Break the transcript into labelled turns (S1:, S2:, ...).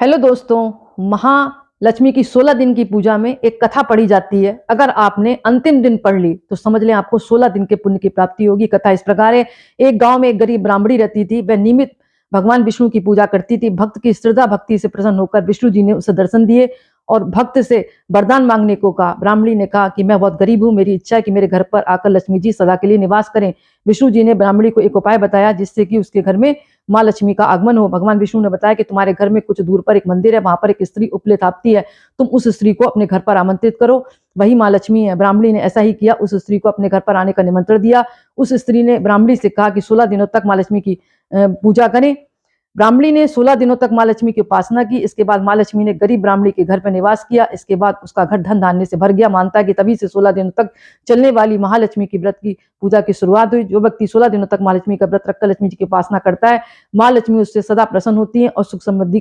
S1: Hello दोस्तों। महालक्ष्मी की 16 दिन की पूजा में एक कथा पढ़ी जाती है। अगर आपने अंतिम दिन पढ़ ली तो समझ लें आपको 16 दिन के पुण्य की प्राप्ति होगी। कथा इस प्रकार है। एक गांव में एक गरीब ब्राह्मणी रहती थी। वह नियमित भगवान विष्णु की पूजा करती थी। भक्त की श्रद्धा भक्ति से प्रसन्न होकर विष्णु जी ने उसे दर्शन दिए और भक्त से वरदान मांगने को कहा। ब्राह्मणी ने कहा कि मैं बहुत गरीब हूं, मेरी इच्छा है कि मेरे घर पर आकर लक्ष्मी जी सदा के लिए निवास करें। विष्णु जी ने ब्राह्मणी को एक उपाय बताया जिससे कि उसके घर में माँ लक्ष्मी का आगमन हो। भगवान विष्णु ने बताया कि तुम्हारे घर में कुछ दूर पर एक मंदिर है, वहां पर एक स्त्री उपले थापती है, तुम उस स्त्री को अपने घर पर आमंत्रित करो, वही माँ लक्ष्मी है। ब्राह्मणी ने ऐसा ही किया, उस स्त्री को अपने घर पर आने का निमंत्रण दिया। उस स्त्री ने ब्राह्मणी से कहा कि 16 दिनों तक माँ लक्ष्मी की पूजा करें। ब्राह्मणी ने 16 दिनों तक माँ लक्ष्मी की उपासना की। इसके बाद माँ लक्ष्मी ने गरीब ब्राह्मणी के घर पर निवास किया। इसके बाद उसका घर धन धान्य से भर गया। मानता है कि तभी से 16 दिनों तक चलने वाली महालक्ष्मी की व्रत की पूजा की शुरुआत हुई। जो व्यक्ति 16 दिनों तक माँ लक्ष्मी का व्रत रखकर लक्ष्मी जी की उपासना करता है, माँ लक्ष्मी उससे सदा प्रसन्न होती है और सुख समृद्धि का